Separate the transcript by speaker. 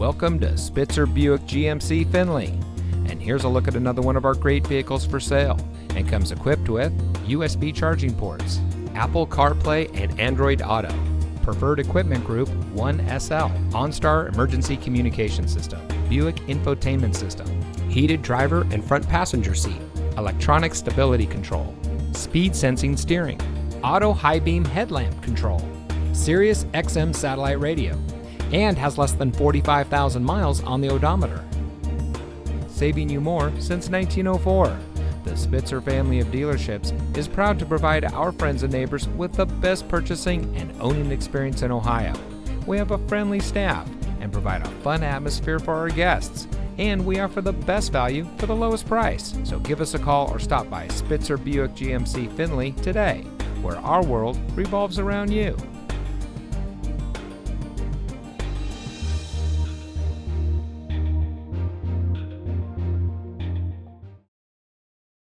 Speaker 1: Welcome to Spitzer Buick GMC Findlay. And here's a look at another one of our great vehicles for sale, and comes equipped with USB charging ports, Apple CarPlay and Android Auto, Preferred Equipment Group 1SL, OnStar Emergency Communication System, Buick Infotainment System, heated driver and front passenger seat, electronic stability control, speed sensing steering, auto high beam headlamp control, Sirius XM satellite radio, and has less than 45,000 miles on the odometer. Saving you more since 1904. The Spitzer family of dealerships is proud to provide our friends and neighbors with the best purchasing and owning experience in Ohio. We have a friendly staff and provide a fun atmosphere for our guests. And we offer the best value for the lowest price. So give us a call or stop by Spitzer Buick GMC Findlay today, where our world revolves around you.